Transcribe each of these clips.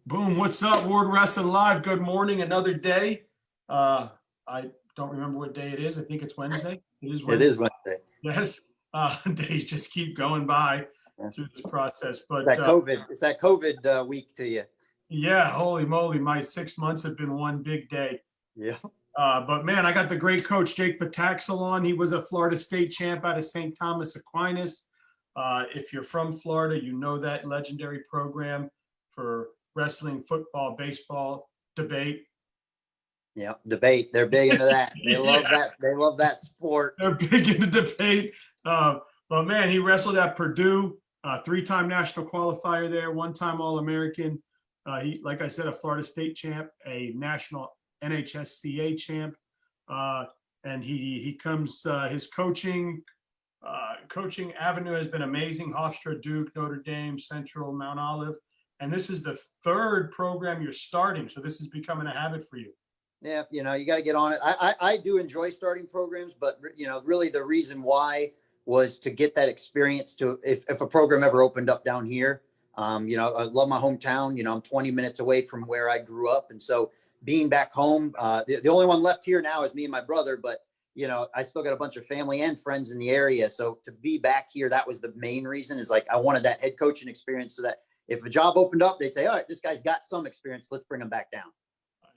Boom. What's up, Ward Wrestling Live? Good morning. Another day. I don't remember what day it is. I think it's Wednesday. It is Wednesday. It is Wednesday. Yes. Days just keep going by through this process. But It's that COVID week to you. Yeah, holy moly. My 6 months have been one big day. Yeah. But man, I got the great coach, Jake Patacsil, on. He was a Florida State champ out of St. Thomas Aquinas. If you're from Florida, you know that legendary program for wrestling, football, baseball, debate. Yeah, debate. They're big into that. They love that. They love that sport. They're big into debate. But man, he wrestled at Purdue, three-time national qualifier there, one-time All-American. He, like I said, a Florida State champ, a national NHSCA champ. And he comes, his coaching avenue has been amazing. Hofstra, Duke, Notre Dame, Central, Mount Olive. And this is the third program you're starting. So this is becoming a habit for you. Yeah, you got to get on it. I do enjoy starting programs, but really the reason why was to get that experience to if a program ever opened up down here. I love my hometown. I'm 20 minutes away from where I grew up. And so being back home, the only one left here now is me and my brother, but I still got a bunch of family and friends in the area. So to be back here, that was the main reason, is like, I wanted that head coaching experience so that if a job opened up, they'd say, all right, this guy's got some experience. Let's bring him back down.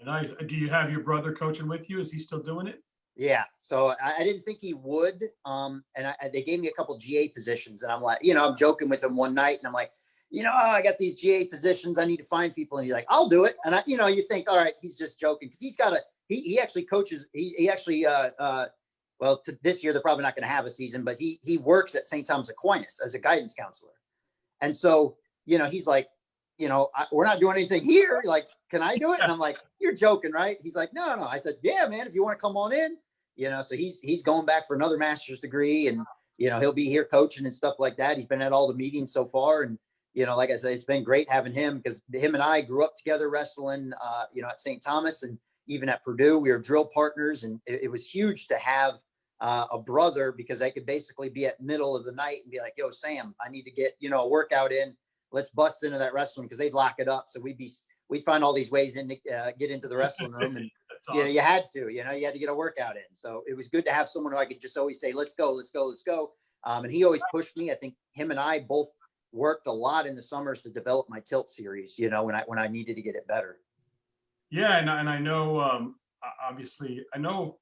Nice. Do you have your brother coaching with you? Is he still doing it? Yeah. So I didn't think he would. They gave me a couple GA positions, and I'm like, I'm joking with him one night, and I'm like, I got these GA positions. I need to find people. And he's like, I'll do it. And you think, all right, he's just joking, because he's got he actually coaches. He actually, this year, they're probably not going to have a season, but he works at St. Thomas Aquinas as a guidance counselor. And so, he's like, we're not doing anything here. Like, can I do it? And I'm like, you're joking, right? He's like, no. I said, yeah, man, if you want to come on in, so he's going back for another master's degree, and, he'll be here coaching and stuff like that. He's been at all the meetings so far. And, like I said, it's been great having him, because him and I grew up together wrestling, at St. Thomas, and even at Purdue, we were drill partners. And it was huge to have a brother, because I could basically be at middle of the night and be like, yo, Sam, I need to get, a workout in. Let's bust into that wrestling, because they'd lock it up. So we'd find all these ways in to get into the wrestling room. And, awesome. You had to get a workout in. So it was good to have someone who I could just always say, let's go. And he always pushed me. I think him and I both worked a lot in the summers to develop my tilt series, when I needed to get it better. Yeah. And I know, obviously, I know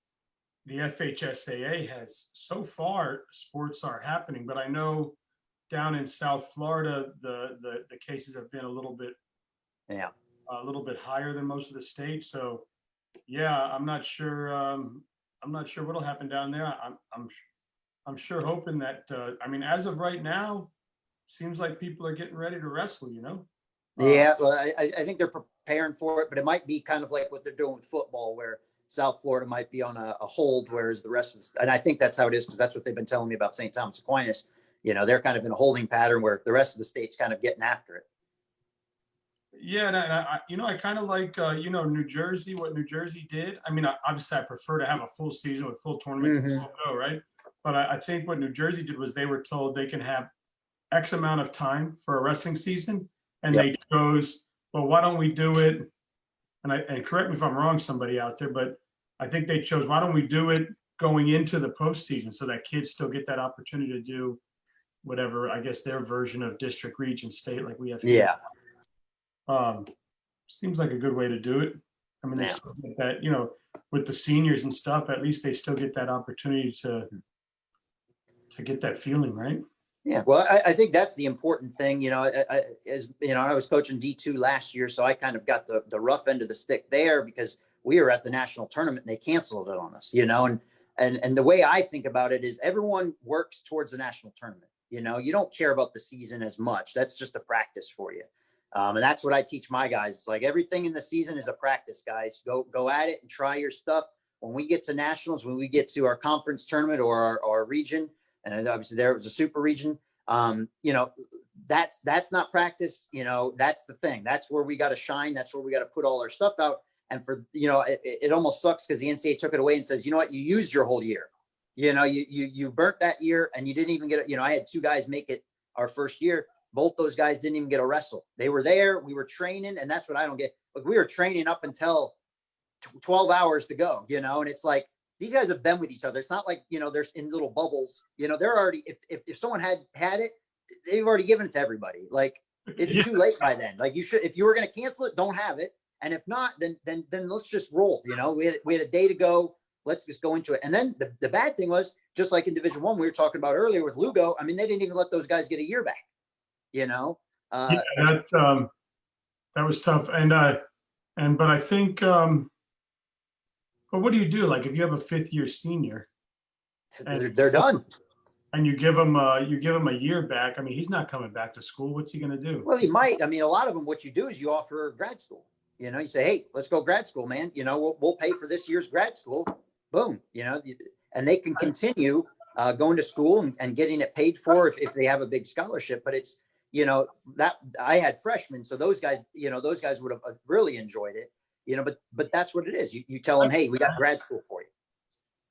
the FHSAA has, so far, sports are happening, but I know down in South Florida, the cases have been a little bit higher than most of the states. So yeah, I'm not sure what'll happen down there. I'm sure hoping that, as of right now, seems like people are getting ready to wrestle, Yeah, well, I think they're preparing for it, but it might be kind of like what they're doing with football, where South Florida might be on a hold, whereas the rest of and I think that's how it is, because that's what they've been telling me about St. Thomas Aquinas. They're kind of in a holding pattern where the rest of the state's kind of getting after it. Yeah, and I kind of like, New Jersey, what New Jersey did. Obviously, I prefer to have a full season with full tournaments, mm-hmm. Right? But I think what New Jersey did was they were told they can have X amount of time for a wrestling season, and They chose, well, why don't we do it? And correct me if I'm wrong, somebody out there, but I think they chose, why don't we do it going into the postseason, so that kids still get that opportunity to do whatever, I guess, their version of district, region, state, like we have here. Yeah. Seems like a good way to do it. They still get that, with the seniors and stuff, at least they still get that opportunity to get that feeling, right? Yeah. Well, I think that's the important thing. I was coaching D2 last year, so I kind of got the rough end of the stick there, because we were at the national tournament and they canceled it on us, and the way I think about it is everyone works towards the national tournament. You don't care about the season as much. That's just a practice for you. And that's what I teach my guys. It's like, everything in the season is a practice, guys. Go at it and try your stuff. When we get to nationals, when we get to our conference tournament or our region, and obviously there was a super region, that's not practice. That's the thing. That's where we got to shine. That's where we got to put all our stuff out. And for, it almost sucks, because the NCAA took it away and says, you know what, you used your whole year. You burnt that year, and you didn't even get it. I had two guys make it our first year, both those guys didn't even get a wrestle. They were there. We were training. And that's what I don't get. Like, we were training up until 12 hours to go, you know, and it's like, these guys have been with each other. It's not like, you know, they're in little bubbles, you know, they're already, if someone had it, they've already given it to everybody. Like, it's too late by then. Like, you should, if you were going to cancel it, don't have it. And if not, then let's just roll, you know, we had a day to go. Let's just go into it. And then the bad thing was, just like in Division I, we were talking about earlier with Lugo. I mean, they didn't even let those guys get a year back, you know? Yeah, that was tough. But I think, but what do you do? Like, if you have a 5th-year senior, they're done. And you give him a year back. I mean, he's not coming back to school. What's he going to do? Well, he might. I mean, a lot of them, what you do is you offer grad school. You know, you say, hey, let's go grad school, man. You know, we'll pay for this year's grad school. Boom. You know, and they can continue going to school and getting it paid for if they have a big scholarship. But it's, you know, that I had freshmen, so those guys, you know, those guys would have really enjoyed it. You know, but that's what it is. You tell them, hey, we got grad school for you.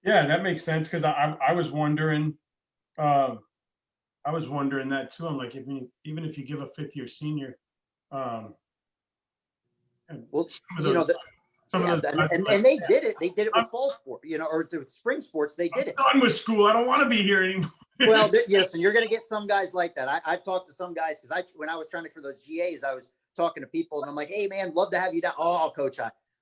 Yeah, that makes sense, because I was wondering, that too. I'm like, even if you give a 5th-year senior, Well, you know, and they did it. They did it with fall sport, you know, or with spring sports. They did it. I'm done with school. I don't want to be here anymore. Well, yes, and you're going to get some guys like that. I've talked to some guys, because when I was trying for those GAs, I was talking to people, and I'm like, hey, man, love to have you down. Oh, coach,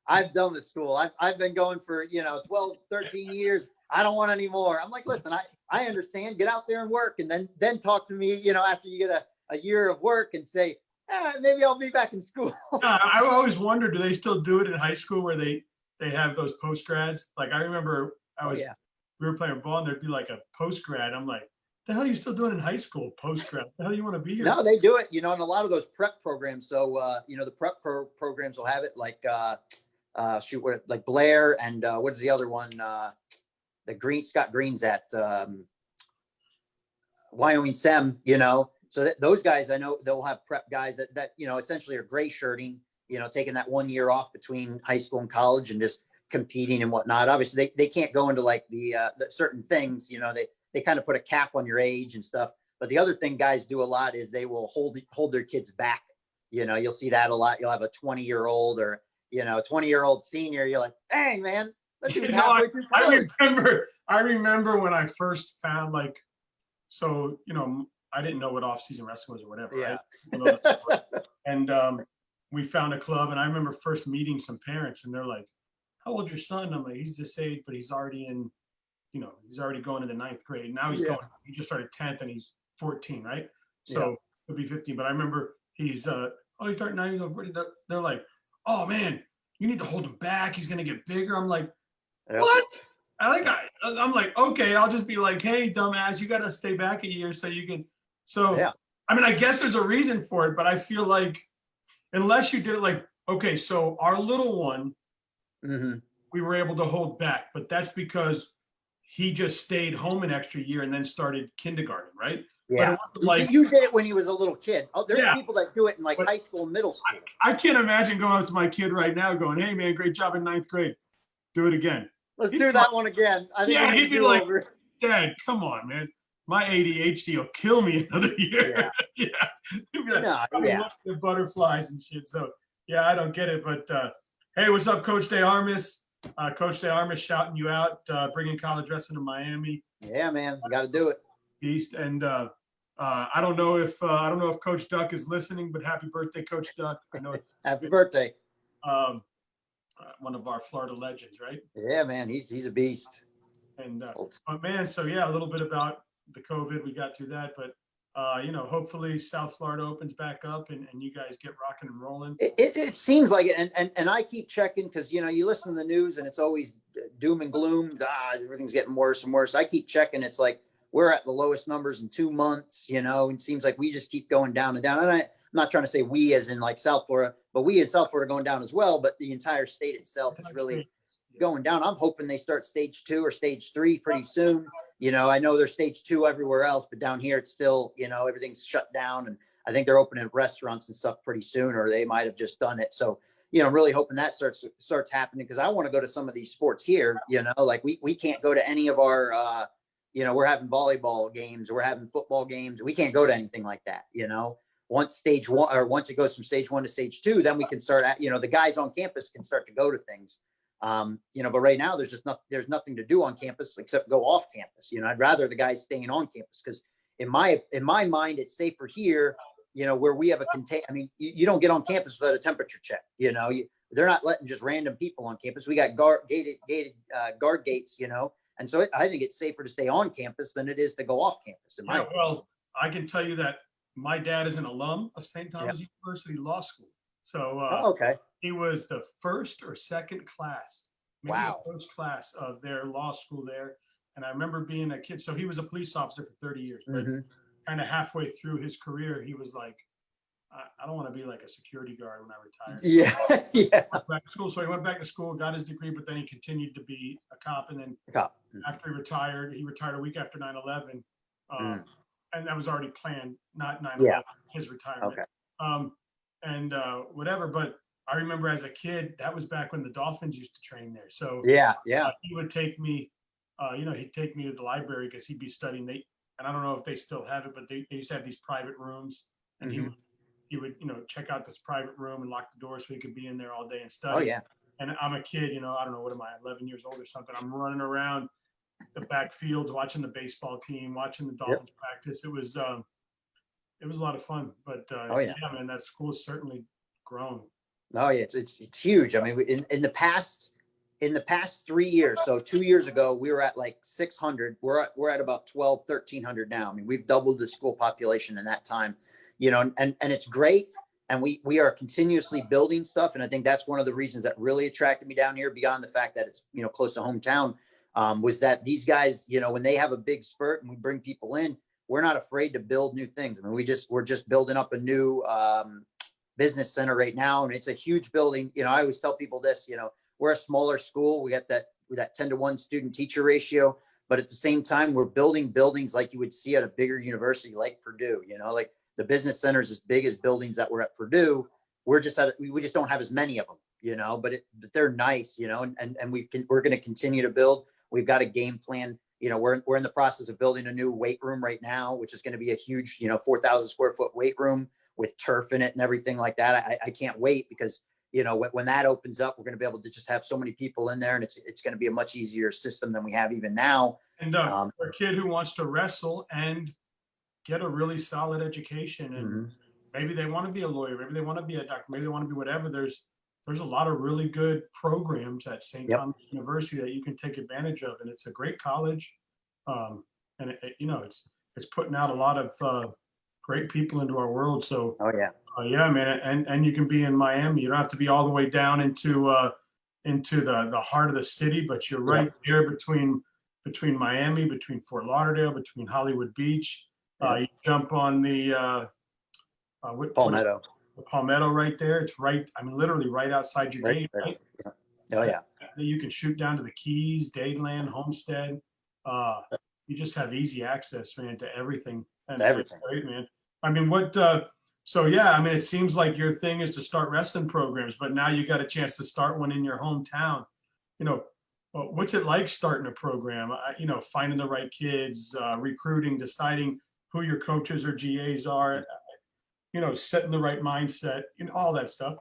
I've done with school. I've been going for, you know, 12, 13 years. I don't want any more. I'm like, listen, I understand. Get out there and work, and then talk to me, you know, after you get a year of work, and say, maybe I'll be back in school. I always wonder, do they still do it in high school where they have those post grads? Like, I remember we were playing ball, and there'd be like a post grad. I'm like, the hell are you still doing in high school, post grad? The hell you want to be here? No, they do it, you know, in a lot of those prep programs. So, you know, the prep programs will have it, like, like Blair, and what is the other one? The Scott Green's at Wyoming Sem, you know. So those guys, I know they'll have prep guys that, you know, essentially are gray shirting, you know, taking that 1 year off between high school and college and just competing and whatnot. Obviously, they can't go into like the certain things, you know, they kind of put a cap on your age and stuff. But the other thing guys do a lot is they will hold their kids back. You know, you'll see that a lot. You'll have a 20-year-old or, you know, a 20-year-old senior. You're like, dang, man, that dude's halfway through college. I remember when I first found, like, so, you know, I didn't know what off-season wrestling was or whatever. Yeah. Right? And we found a club, and I remember first meeting some parents, and they're like, how old's your son? I'm like, he's this age, but he's already in, you know, he's already going into 9th grade. Now he just started 10th, and he's 14, right? So he'll be 15. But I remember he's starting 9 years old. They're like, oh man, you need to hold him back. He's gonna get bigger. I'm like, what? I'm like, okay, I'll just be like, hey, dumbass, you gotta stay back a year so you can. So I mean, I guess there's a reason for it, but I feel like unless you did it like, okay, so our little one, we were able to hold back, but that's because he just stayed home an extra year and then started kindergarten, right? Yeah, like, you did it when he was a little kid. Oh, there's people that do it in like high school, middle school. I can't imagine going up to my kid right now going, hey man, great job in 9th grade. Do it again. Let's do that one again. I think he'd be like, Dad, come on, man. My ADHD will kill me another year. He'd be like, the butterflies and shit. So yeah, I don't get it. But hey, what's up, Coach De Armas? Coach De Armas shouting you out, bringing college wrestling to Miami. Yeah, man, we got to do it. East, and I don't know if Coach Duck is listening, but happy birthday, Coach Duck. I know. Happy birthday. One of our Florida legends, right? Yeah, man, he's a beast. And but man, so yeah, a little bit about the COVID. We got through that, but you know, hopefully South Florida opens back up and you guys get rocking and rolling. It seems like it, and I keep checking because, you know, you listen to the news and it's always doom and gloom. Everything's getting worse and worse. I keep checking. It's like we're at the lowest numbers in 2 months. You know, it seems like we just keep going down and down. And I'm not trying to say we as in like South Florida, but we in South Florida going down as well. But the entire state itself is really going down. I'm hoping they start stage 2 or stage 3 pretty soon. You know, I know there's stage 2 everywhere else, but down here it's still, you know, everything's shut down. And I think they're opening restaurants and stuff pretty soon, or they might have just done it. So, you know, I'm really hoping that starts happening because I want to go to some of these sports here. You know, like we can't go to any of our, you know, we're having volleyball games, we're having football games. We can't go to anything like that, you know. once stage one, or once it goes from stage 1 to stage 2, then we can start at, the guys on campus can start to go to things. But right now there's nothing to do on campus except go off campus. I'd rather the guys staying on campus, because in my mind, it's safer here, where we have a you don't get on campus without a temperature check. They're not letting just random people on campus. We got gated guard gates, and so I think it's safer to stay on campus than it is to go off campus. Well, I can tell you that my dad is an alum of St. Thomas University Law School. So okay. He was the first or second class, maybe the first class of their law school there. And I remember being a kid. So he was a police officer for 30 years, but kind of halfway through his career, he was like, I don't want to be like a security guard when I retire. Yeah. Back to school. So he went back to school, got his degree, but then he continued to be a cop. And then after he retired a week after 9/11. And that was already planned, not 9/11, his retirement. Okay. Whatever. But I remember as a kid, that was back when the Dolphins used to train there. So he would take me, he'd take me to the library because he'd be studying. And I don't know if they still have it, but they used to have these private rooms, and he would check out this private room and lock the door so he could be in there all day and study. Oh yeah. And I'm a kid, I don't know, what am I, 11 years old or something? I'm running around the backfields, watching the baseball team, watching the Dolphins practice. It was a lot of fun. But man, that school has certainly grown. Oh yeah, it's huge. I mean, in the past 3 years, so 2 years ago, we were at like 600. We're at about 1,300 now. I mean, we've doubled the school population in that time, and it's great. And we are continuously building stuff. And I think that's one of the reasons that really attracted me down here, beyond the fact that it's, close to hometown, was that these guys, when they have a big spurt and we bring people in, we're not afraid to build new things. I mean, we're just building up a new business center right now. And it's a huge building. I always tell people this, we're a smaller school. We got that 10-to-1 student teacher ratio, but at the same time, we're building buildings like you would see at a bigger university like Purdue, like the business center is as big as buildings that were at Purdue. We just don't have as many of them, but they're nice, and we're going to continue to build. We've got a game plan. We're in the process of building a new weight room right now, which is going to be a huge, 4,000 square foot weight room with turf in it and everything like that. I can't wait, because, when that opens up, we're going to be able to just have so many people in there, and it's going to be a much easier system than we have even now. And for a kid who wants to wrestle and get a really solid education, and maybe they want to be a lawyer, maybe they want to be a doctor, maybe they want to be whatever. There's a lot of really good programs at St. Thomas University that you can take advantage of, and it's a great college. And it's putting out a lot of great people into our world. So man, and you can be in Miami. You don't have to be all the way down into the heart of the city, but you're right there between Miami, between Fort Lauderdale, between Hollywood Beach. You jump on the Palmetto. The Palmetto right there. It's right, literally right outside your gate, right? Yeah. Oh yeah. You can shoot down to the Keys, Dadeland, Homestead. You just have easy access, man, to everything. And everything. Great, man. It seems like your thing is to start wrestling programs, but now you got a chance to start one in your hometown. What's it like starting a program? Finding the right kids, recruiting, deciding who your coaches or GAs are, setting the right mindset, all that stuff.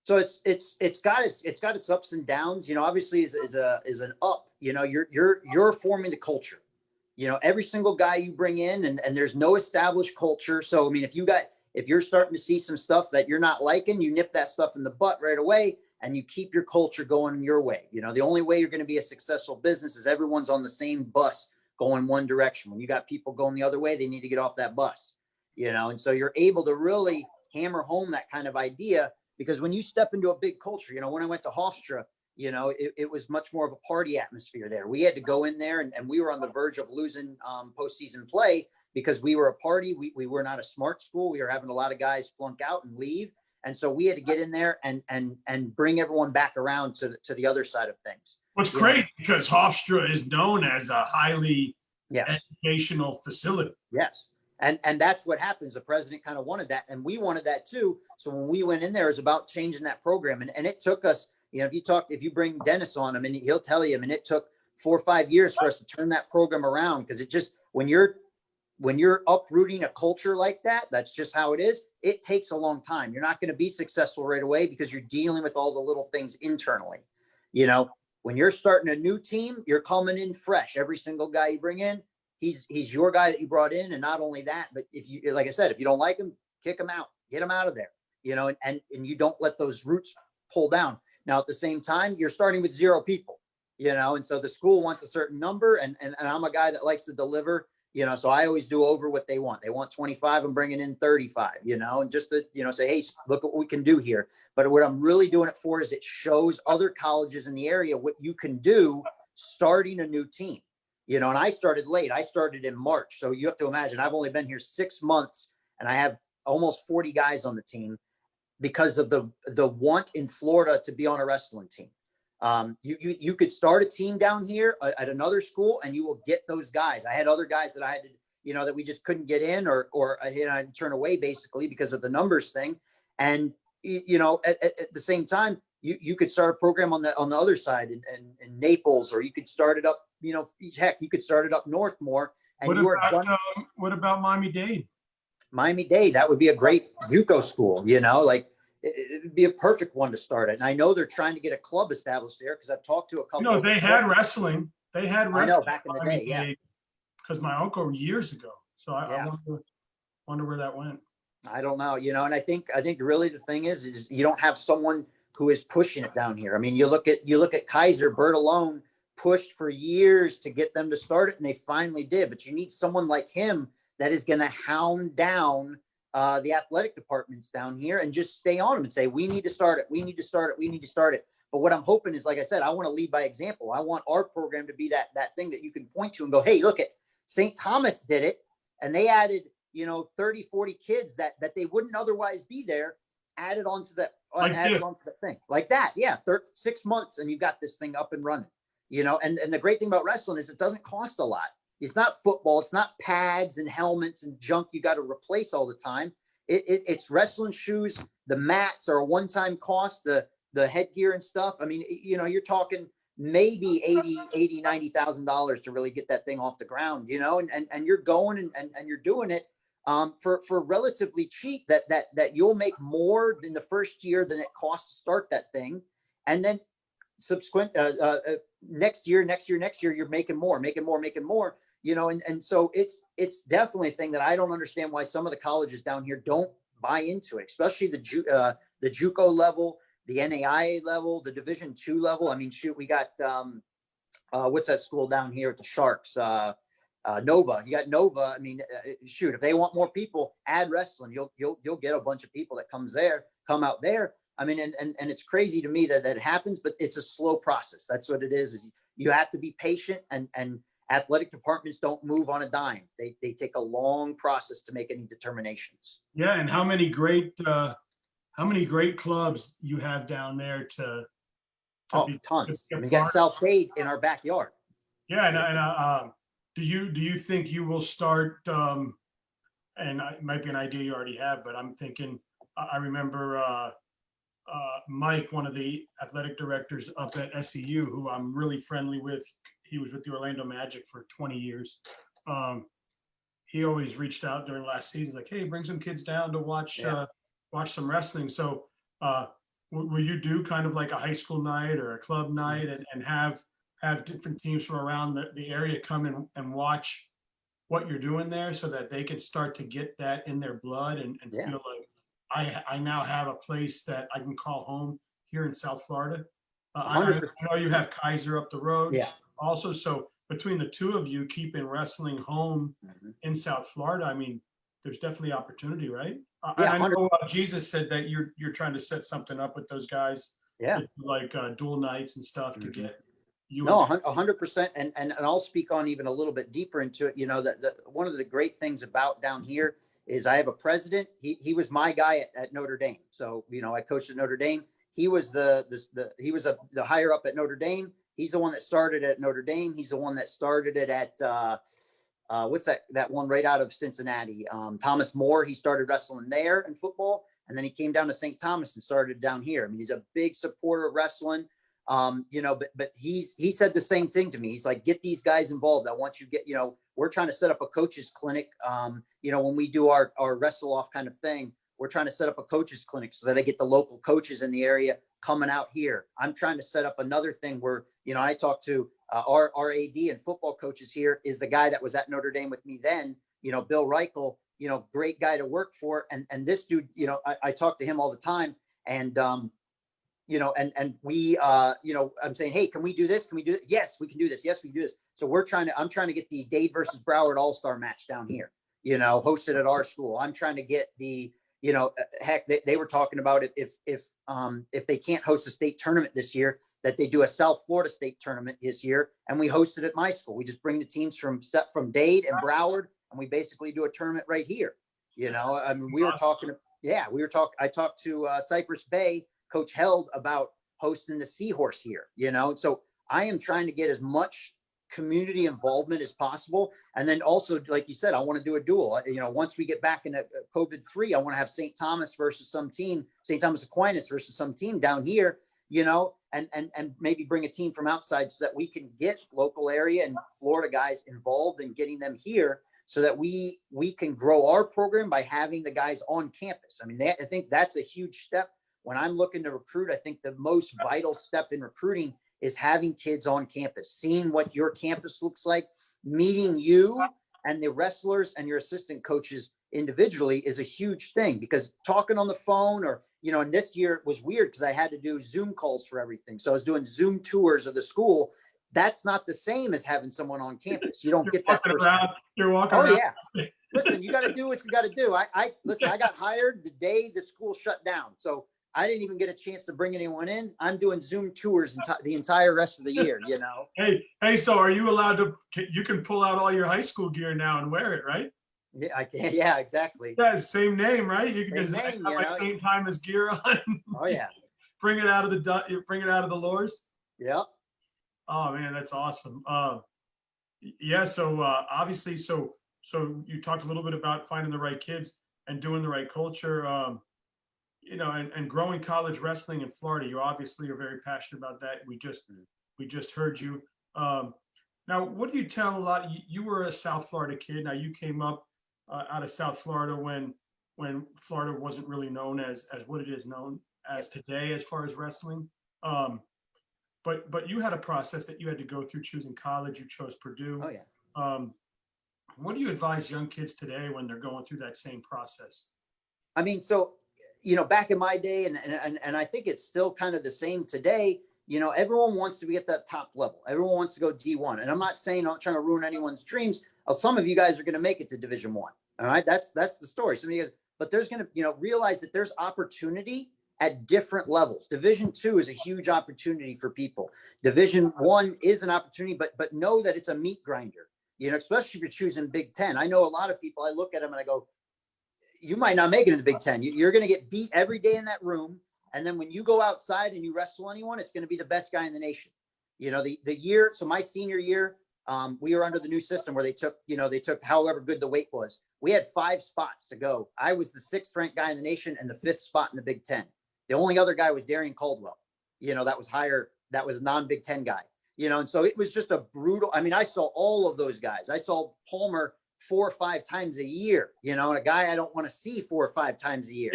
So it's got its ups and downs. Obviously is an up. You're forming the culture. Every single guy you bring in, and there's no established culture. So if you're starting to see some stuff that you're not liking, you nip that stuff in the butt right away, and you keep your culture going your way. The only way you're going to be a successful business is everyone's on the same bus going one direction. When you got people going the other way, they need to get off that bus. And so you're able to really hammer home that kind of idea, because when you step into a big culture, when I went to Hofstra, it was much more of a party atmosphere there. We had to go in there, and we were on the verge of losing postseason play because we were a party. We were not a smart school. We were having a lot of guys flunk out and leave. And so we had to get in there and bring everyone back around to the other side of things. What's great, because Hofstra is known as a highly educational facility. Yes. And that's what happens. The president kind of wanted that, and we wanted that too. So when we went in there, it was about changing that program. And it took us, if you bring Dennis on him, and he'll tell you, it took 4 or 5 years for us to turn that program around, because when you're when you're uprooting a culture like that, that's just how it is. It takes a long time. You're not going to be successful right away because you're dealing with all the little things internally. You know, when you're starting a new team, you're coming in fresh. Every single guy you bring in, he's your guy that you brought in. And not only that, but if you, like I said, if you don't like him, kick him out, get him out of there, you know, and you don't let those roots pull down. Now, at the same time, you're starting with 0 people, you know, and so the school wants a certain number, and I'm a guy that likes to deliver, you know, so I always do over what they want. They want 25, I'm bringing in 35, you know, and just to, you know, say, hey, look what we can do here. But what I'm really doing it for is it shows other colleges in the area what you can do starting a new team, you know, and I started late. I started in March. So you have to imagine I've only been here 6 months and I have almost 40 guys on the team because of the want in Florida to be on a wrestling team. You could start a team down here at another school and you will get those guys. I had other guys that I had to, you know, that we just couldn't get in or you know, I'd turn away basically because of the numbers thing. And, you know, at the same time, you could start a program on the other side in Naples, or you could start it up, you know, heck, you could start it up north more. And what about Miami-Dade? Miami-Dade, that would be a great JUCO school, you know, like it would be a perfect one to start it. And I know they're trying to get a club established there because I've talked to a couple. You know, they had wrestling. They had wrestling. I know, back in the day, yeah. Because my uncle years ago. So I wonder where that went. I don't know, you know, and I think really the thing is you don't have someone who is pushing it down here. I mean, you look at Kaiser. Bert alone pushed for years to get them to start it, and they finally did. But you need someone like him that is going to hound down the athletic departments down here and just stay on them and say, we need to start it. We need to start it. We need to start it. But what I'm hoping is, like I said, I want to lead by example. I want our program to be that thing that you can point to and go, hey, look at St. Thomas did it. And they added, you know, 30, 40 kids that they wouldn't otherwise be there, added onto the thing like that. Yeah. 6 months and you've got this thing up and running, you know, and the great thing about wrestling is it doesn't cost a lot. It's not football. It's not pads and helmets and junk you got to replace all the time. It's wrestling shoes. The mats are a one-time cost, the headgear and stuff. I mean, you know, you're talking maybe $90,000 to really get that thing off the ground, you know, and you're going and you're doing it for relatively cheap that you'll make more in the first year than it costs to start that thing. And then subsequent next year, you're making more, you know, and so it's definitely a thing that I don't understand why some of the colleges down here don't buy into it, especially the JUCO level, the NAIA level, the Division II level. I mean, shoot, we got what's that school down here at the Sharks? Nova. You got Nova. I mean, shoot, if they want more people, add wrestling. You'll get a bunch of people that come out there. I mean, and it's crazy to me that happens, but it's a slow process. That's what it is you have to be patient, and athletic departments don't move on a dime. They take a long process to make any determinations. Yeah. And how many great clubs you have down there tons. We got South Fade in our backyard. Yeah. And do you think you will start, and it might be an idea you already have, but I'm thinking, I remember Mike, one of the athletic directors up at SEU, who I'm really friendly with. He was with the Orlando Magic for 20 years. He always reached out during last season, like, hey, bring some kids down to watch some wrestling. So will you do kind of like a high school night or a club night and have different teams from around the area come in and watch what you're doing there so that they can start to get that in their blood and feel like I now have a place that I can call home here in South Florida. I know you have Kaiser up the road also. So between the two of you keeping wrestling home in South Florida, I mean, there's definitely opportunity, right? I know Jesus said that you're trying to set something up with those guys, like dual nights and stuff to get you. No, 100%. And I'll speak on even a little bit deeper into it. You know, that one of the great things about down here is I have a president. He was my guy at Notre Dame. So, you know, I coached at Notre Dame. He was the higher up at Notre Dame. He's the one that started at Notre Dame. He's the one that started it at what's that one right out of Cincinnati? Thomas More. He started wrestling there in football, and then he came down to St. Thomas and started down here. I mean, he's a big supporter of wrestling. But he said the same thing to me. He's like, get these guys involved. I want you to get, we're trying to set up a coaches clinic. When we do our wrestle off kind of thing, we're trying to set up a coaches clinic so that I get the local coaches in the area coming out here. I'm trying to set up another thing where, I talked to our AD and football coaches here is the guy that was at Notre Dame with me then, Bill Reichel, great guy to work for. And this dude, I talk to him all the time. And, and we, I'm saying, hey, can we do this? Can we do it? Yes, we can do this. Yes, we can do this. So I'm trying to get the Dade versus Broward All-Star match down here, hosted at our school. I'm trying to get the, heck, they were talking about it. If they can't host a state tournament this year, that they do a South Florida state tournament this year. And we host it at my school. We just bring the teams from Dade and Broward, and we basically do a tournament right here. I mean, I talked to Cypress Bay, Coach Held, about hosting the Seahorse here, so I am trying to get as much community involvement as possible. And then also, like you said, I want to do a duel. Once we get back in a COVID free, I want to have St. Thomas versus some team, St. Thomas Aquinas versus some team down here, and maybe bring a team from outside so that we can get local area and Florida guys involved in getting them here so that we can grow our program by having the guys on campus. I mean, I think that's a huge step. When I'm looking to recruit, I think the most vital step in recruiting is having kids on campus, seeing what your campus looks like, meeting you and the wrestlers and your assistant coaches individually is a huge thing, because talking on the phone or, and this year it was weird because I had to do Zoom calls for everything. So I was doing Zoom tours of the school. That's not the same as having someone on campus. You don't get that. You're walking around. Yeah. Listen, you got to do what you got to do. I got hired the day the school shut down. So I didn't even get a chance to bring anyone in. I'm doing Zoom tours the entire rest of the year, Hey, so are you allowed to, you can pull out all your high school gear now and wear it, right? Yeah, I can. Yeah, exactly. Yeah, same name, right? You can just have like St. Thomas gear on. Oh yeah. Bring it out of the lures. Yeah. Oh man, that's awesome. Yeah. So obviously, so you talked a little bit about finding the right kids and doing the right culture. And growing college wrestling in Florida. You obviously are very passionate about that. We just heard you. Now, what do you tell a lot? You were a South Florida kid. Now you came up out of South Florida when Florida wasn't really known as what it is known as today, as far as wrestling. But you had a process that you had to go through choosing college. You chose Purdue. Oh yeah. What do you advise young kids today when they're going through that same process? I mean, so back in my day, and I think it's still kind of the same today. Everyone wants to be at that top level. Everyone wants to go D1. And I'm not trying to ruin anyone's dreams. Some of you guys are going to make it to Division I. All right. That's the story. Some of you guys, but there's going to, realize that there's opportunity at different levels. Division II is a huge opportunity for people. Division I is an opportunity, but know that it's a meat grinder, especially if you're choosing Big Ten. I know a lot of people, I look at them and I go, you might not make it in the Big Ten. You're going to get beat every day in that room. And then when you go outside and you wrestle anyone, it's going to be the best guy in the nation. So my senior year, we were under the new system where they took however good the weight was. We had 5 spots to go. I was the 6th ranked guy in the nation and the 5th spot in the Big Ten. The only other guy was Darian Caldwell, that was higher. That was a non-Big Ten guy, and so it was just a brutal. I mean, I saw all of those guys. I saw Palmer 4 or 5 times a year, and a guy I don't want to see 4 or 5 times a year.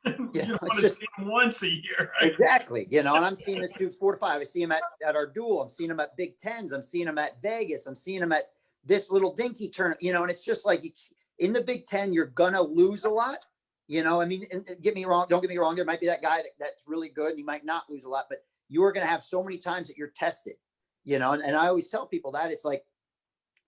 You don't want to see him once a year, right? Exactly. And I'm seeing this dude 4 to 5. I see him at our duel. I'm seeing him at Big Tens. I'm seeing him at Vegas. I'm seeing him at this little dinky tournament, and it's just like in the Big Ten, you're going to lose a lot. I mean, and don't get me wrong. There might be that guy that's really good and you might not lose a lot, but you're going to have so many times that you're tested, and I always tell people that it's like,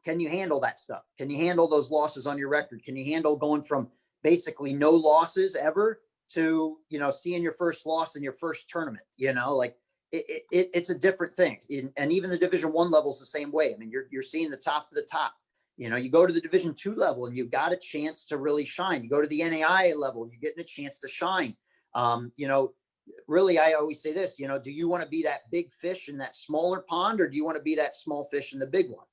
can you handle that stuff? Can you handle those losses on your record? Can you handle going from basically no losses ever to, seeing your first loss in your first tournament? Like it's a different thing. And even the Division I level is the same way. I mean, you're seeing the top of the top. You go to the Division II level and you've got a chance to really shine. You go to the NAIA level, you're getting a chance to shine. Really, I always say this, do you want to be that big fish in that smaller pond, or do you want to be that small fish in the big one?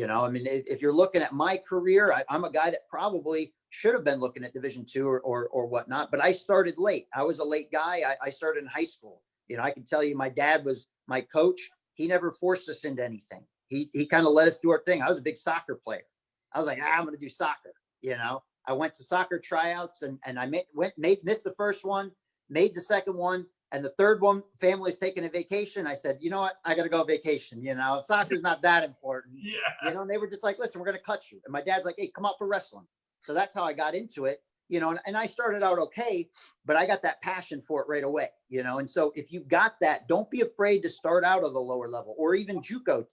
I mean, if you're looking at my career, I'm a guy that probably should have been looking at Division II or whatnot, but I started late. I was a late guy. I started in high school. I can tell you my dad was my coach, he never forced us into anything. He kind of let us do our thing. I was a big soccer player. I was like, I'm going to do soccer. I went to soccer tryouts and I missed the first one, made the second one. And the third one, family's taking a vacation. I said, you know what? I got to go vacation. Soccer's not that important. Yeah. And they were just like, listen, we're going to cut you. And my dad's like, hey, come out for wrestling. So that's how I got into it, and I started out okay, but I got that passion for it right away, And so if you've got that, don't be afraid to start out at the lower level or even JUCO,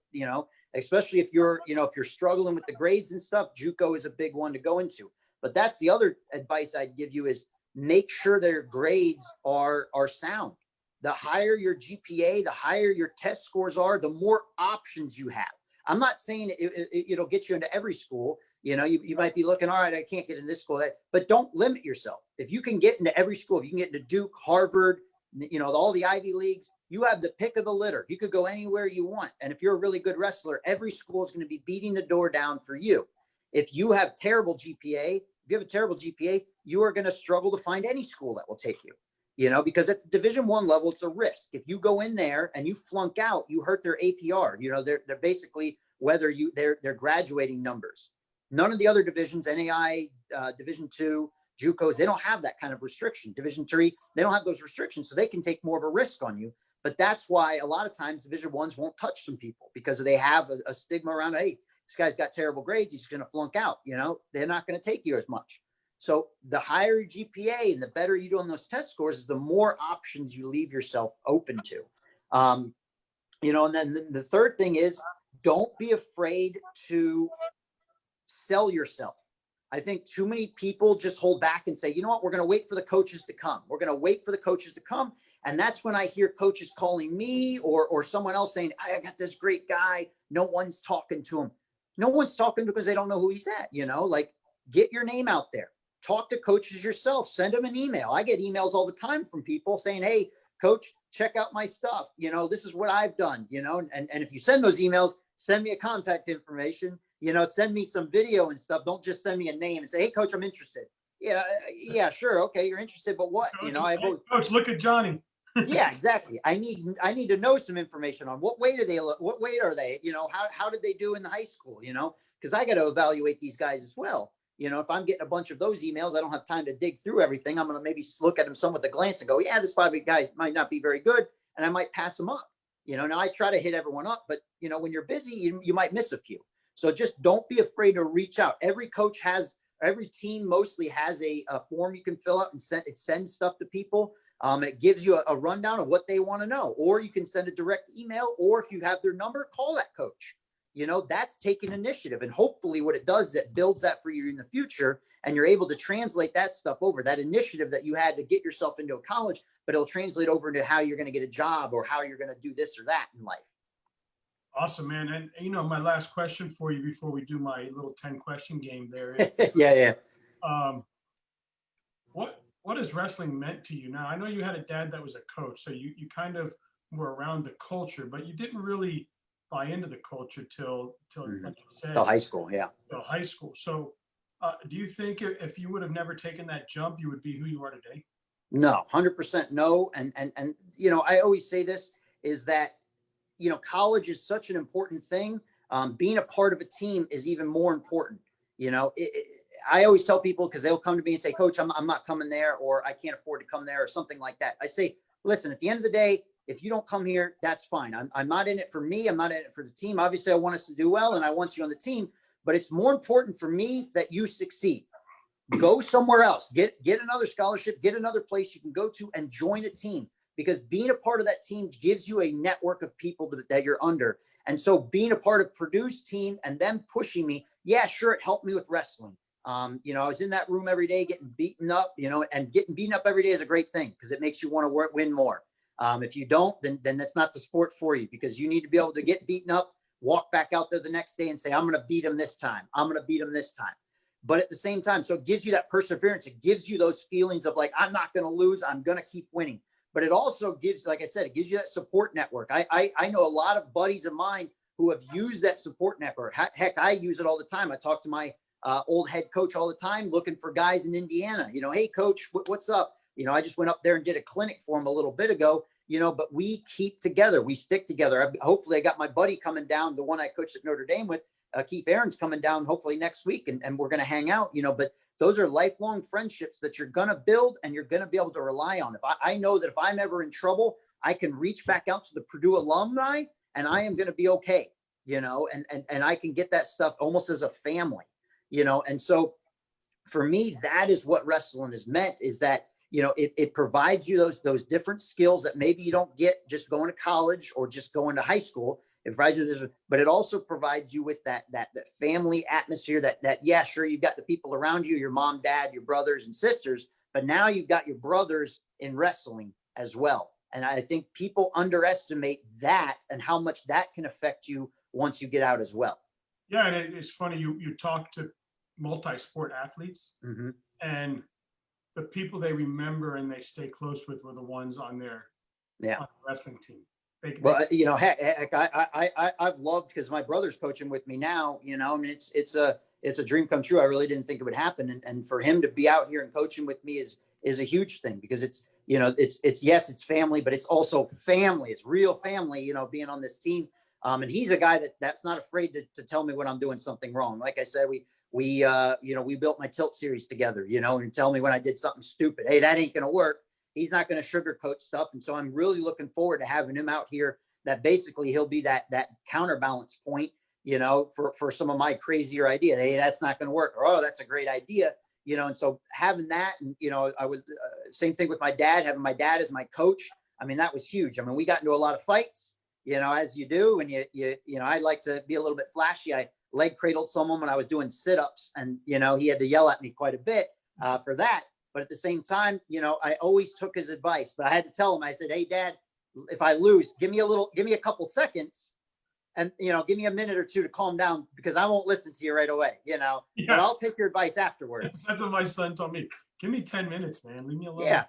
especially if you're struggling with the grades and stuff, JUCO is a big one to go into. But that's the other advice I'd give you is make sure that your grades are sound. The higher your GPA, the higher your test scores are, the more options you have. I'm not saying it'll get you into every school. You might be looking, all right, I can't get in this school, but don't limit yourself. If you can get into every school, if you can get into Duke, Harvard, all the Ivy Leagues, you have the pick of the litter. You could go anywhere you want. And if you're a really good wrestler, every school is going to be beating the door down for you. If you have terrible GPA, you are going to struggle to find any school that will take you, because at the Division I level, it's a risk. If you go in there and you flunk out, you hurt their APR. They're basically they're graduating numbers. None of the other divisions, NAI, Division II, JUCOs, they don't have that kind of restriction. Division III, they don't have those restrictions, so they can take more of a risk on you. But that's why a lot of times Division Is won't touch some people because they have a stigma around, hey, this guy's got terrible grades, he's going to flunk out. They're not going to take you as much. So the higher your GPA and the better you do on those test scores is the more options you leave yourself open to. And then the third thing is don't be afraid to sell yourself. I think too many people just hold back and say, you know what, we're going to wait for the coaches to come. We're going to wait for the coaches to come. And that's when I hear coaches calling me or someone else saying, I got this great guy. No one's talking to him. No one's talking because they don't know who he's at, get your name out there. Talk to coaches yourself. Send them an email. I get emails all the time from people saying, hey, coach, check out my stuff. This is what I've done, and if you send those emails, send me a contact information, send me some video and stuff. Don't just send me a name and say, hey, coach, I'm interested. Yeah, sure. Okay. You're interested, but what, coach, look at Johnny. Yeah, exactly. I need to know some information on what weight what weight are they, how did they do in the high school, because I got to evaluate these guys as well. If I'm getting a bunch of those emails, I don't have time to dig through everything. I'm going to maybe look at them some with a glance and go, yeah, this probably guys might not be very good. And I might pass them up, now I try to hit everyone up, but when you're busy, you might miss a few. So just don't be afraid to reach out. Every team mostly has a form you can fill out and send stuff to people. And it gives you a rundown of what they want to know, or you can send a direct email, or if you have their number, call that coach. That's taking initiative. And hopefully what it does is it builds that for you in the future. And you're able to translate that stuff over, that initiative that you had to get yourself into a college, but it'll translate over into how you're going to get a job or how you're going to do this or that in life. Awesome, man. And, my last question for you before we do my little 10-question game there is, yeah. What has wrestling meant to you? Now, I know you had a dad that was a coach, so you kind of were around the culture, but you didn't really buy into the culture till like you said, till high school. Yeah. Till high school. So do you think if you would have never taken that jump, you would be who you are today? No, 100% no. And I always say this is that, college is such an important thing. Being a part of a team is even more important. I always tell people, because they'll come to me and say, coach, I'm not coming there, or I can't afford to come there, or something like that. I say, listen, at the end of the day, if you don't come here, that's fine. I'm not in it for me. I'm not in it for the team. Obviously, I want us to do well, and I want you on the team. But it's more important for me that you succeed. Go somewhere else. Get another scholarship. Get another place you can go to and join a team. Because being a part of that team gives you a network of people that you're under. And so being a part of Purdue's team and them pushing me, yeah, sure, it helped me with wrestling. I was in that room every day getting beaten up, and getting beaten up every day is a great thing because it makes you want to win more. If you don't, then that's not the sport for you, because you need to be able to get beaten up, walk back out there the next day and say, I'm going to beat him this time. I'm going to beat him this time. But at the same time, so it gives you that perseverance. It gives you those feelings of like, I'm not going to lose. I'm going to keep winning. But it also gives, like I said, it gives you that support network. I know a lot of buddies of mine who have used that support network. Heck, I use it all the time. I talk to my old head coach all the time, looking for guys in Indiana. Hey, coach, what's up? I just went up there and did a clinic for him a little bit ago. but we keep together. We stick together. Hopefully I got my buddy coming down, the one I coached at Notre Dame with, Keith Aaron's coming down hopefully next week, and we're going to hang out, but those are lifelong friendships that you're going to build and you're going to be able to rely on. If I know that if I'm ever in trouble, I can reach back out to the Purdue alumni and I am going to be okay, and I can get that stuff almost as a family, and so for me, that is what wrestling has meant, is that, it provides you those different skills that maybe you don't get just going to college or just going to high school. It provides you this, but it also provides you with that family atmosphere that, yeah, sure, you've got the people around you, your mom, dad, your brothers and sisters, but now you've got your brothers in wrestling as well. And I think people underestimate that and how much that can affect you once you get out as well. Yeah. And it's funny, you talk to multi-sport athletes, and the people they remember and they stay close with were the ones on their on the wrestling team. Heck, I've loved, because my brother's coaching with me now, I mean, it's a dream come true. I really didn't think it would happen. And for him to be out here and coaching with me is a huge thing, because it's yes, it's family, but it's also family. It's real family, being on this team. And he's a guy that's not afraid to tell me when I'm doing something wrong. Like I said, we built my tilt series together, and tell me when I did something stupid. Hey, that ain't going to work. He's not going to sugarcoat stuff. And so I'm really looking forward to having him out here, that basically he'll be that counterbalance point, for some of my crazier ideas. Hey, that's not going to work. Or, oh, that's a great idea. And so having that, and, I was same thing with my dad, having my dad as my coach. I mean, that was huge. I mean, we got into a lot of fights, as you do. And I like to be a little bit flashy. I leg cradled someone when I was doing sit-ups, and, he had to yell at me quite a bit for that. But at the same time, I always took his advice, but I had to tell him, I said, hey, Dad, if I lose, give me a couple seconds, and, give me a minute or two to calm down, because I won't listen to you right away, but I'll take your advice afterwards. That's what my son told me. Give me 10 minutes, man. Leave me alone. Yeah.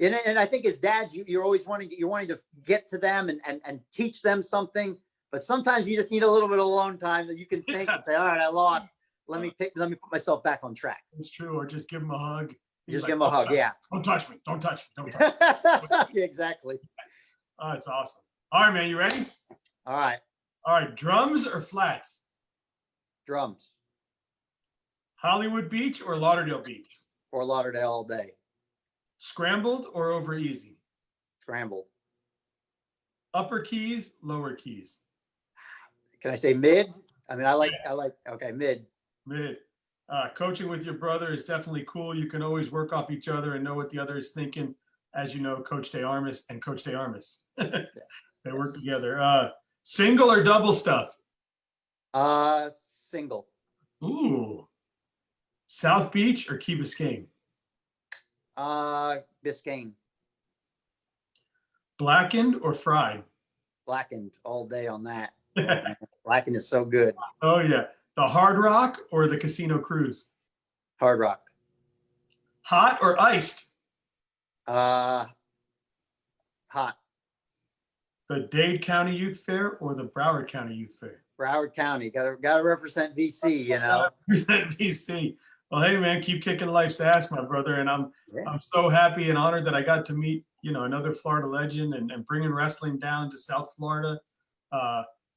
And I think as dads, you're always wanting to get to them and teach them something, but sometimes you just need a little bit of alone time that you can think and say, all right, I lost. Let me put myself back on track. It's true. Or just give him a hug. Just give him a hug. Yeah. Don't touch me. Don't touch me. Don't touch me. Yeah, exactly. Oh, it's awesome. All right, man. You ready? All right. All right. Drums or flats? Drums. Hollywood Beach or Lauderdale Beach? Or Lauderdale all day. Scrambled or over easy? Scrambled. Upper keys, lower keys? Can I say mid? I mean, I like, okay, mid. Mid. Coaching with your brother is definitely cool. You can always work off each other and know what the other is thinking. As you know, Coach DeArmas and Coach DeArmas. They work together. Single or double stuff? Single. Ooh. South Beach or Key Biscayne? Biscayne. Blackened or fried? Blackened all day on that. Blackened is so good. Oh, yeah. The Hard Rock or the Casino Cruise? Hard Rock. Hot or iced? Hot. The Dade County Youth Fair or the Broward County Youth Fair? Broward County. Gotta represent BC, Represent BC. Well, hey, man, keep kicking life's ass, my brother. And I'm so happy and honored that I got to meet, another Florida legend and bringing wrestling down to South Florida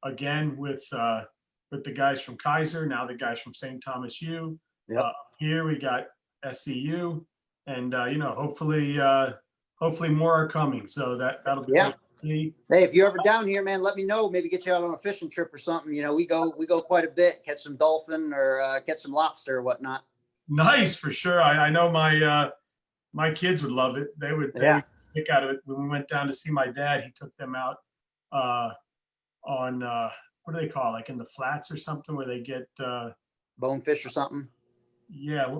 again with the guys from Kaiser, now the guys from St. Thomas U. Yep. Here we got SCU, and hopefully more are coming. So that'll be great. Hey, if you're ever down here, man, let me know. Maybe get you out on a fishing trip or something. We go quite a bit, catch some dolphin or catch some lobster or whatnot. Nice, for sure. I know my kids would love it. They would pick out of it. When we went down to see my dad, he took them out on what do they call it? Like in the flats or something where they get bonefish or something. Yeah,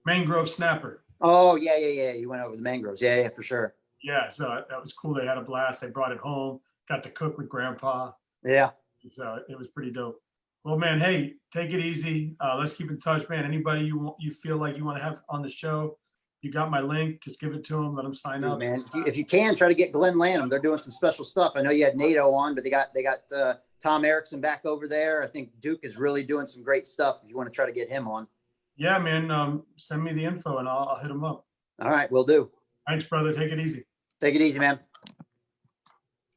mangrove snapper. Oh yeah. You went over the mangroves. Yeah, for sure. Yeah, so that was cool. They had a blast. They brought it home. Got to cook with Grandpa. Yeah. So it was pretty dope. Well, man, hey, take it easy. Let's keep in touch, man. Anybody you feel like you want to have on the show, you got my link. Just give it to them. Let them sign up. Man, if you can, try to get Glenn Lanham. They're doing some special stuff. I know you had NATO on, but they got Tom Erickson back over there. I think Duke is really doing some great stuff. If you want to try to get him on. Yeah, man. Send me the info and I'll hit him up. All right, will do. Thanks, brother. Take it easy. Take it easy, man.